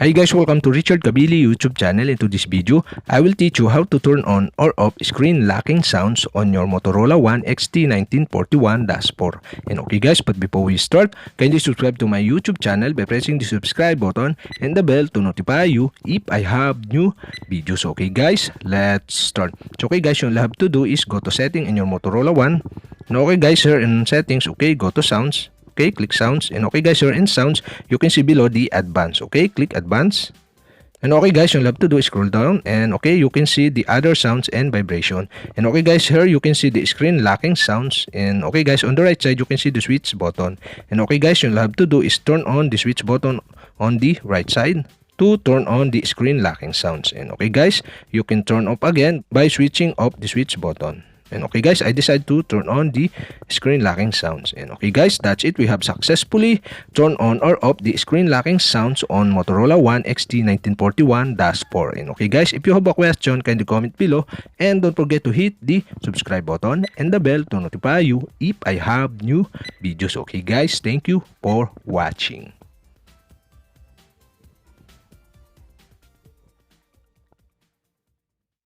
Hi guys, welcome to Richard Cabile YouTube channel. Into this video, I will teach you how to turn on or off screen locking sounds on your Motorola One XT1941-4. And okay guys, but before we start, kindly subscribe to my YouTube channel by pressing the subscribe button and the bell to notify you if I have new videos. Okay guys, let's start. So okay guys, you'll have to do is go to setting in your Motorola One. And okay guys, here in settings, okay, go to sounds. Okay, click sounds, and okay guys, here in sounds, you can see below the advanced. Okay, click advanced. And okay guys, you'll have to do is scroll down, and okay, you can see the other sounds and vibration. And okay guys, here you can see the screen locking sounds. And okay guys, on the right side, you can see the switch button. And okay guys, you'll have to do is turn on the switch button on the right side to turn on the screen locking sounds. And okay guys, you can turn off again by switching off the switch button. And okay guys, I decided to turn on the screen locking sounds. And okay guys, that's it. We have successfully turned on or off the screen locking sounds on Motorola One XT1941-4. And okay guys, if you have a question, kindly comment below. And don't forget to hit the subscribe button and the bell to notify you if I have new videos. Okay guys, thank you for watching.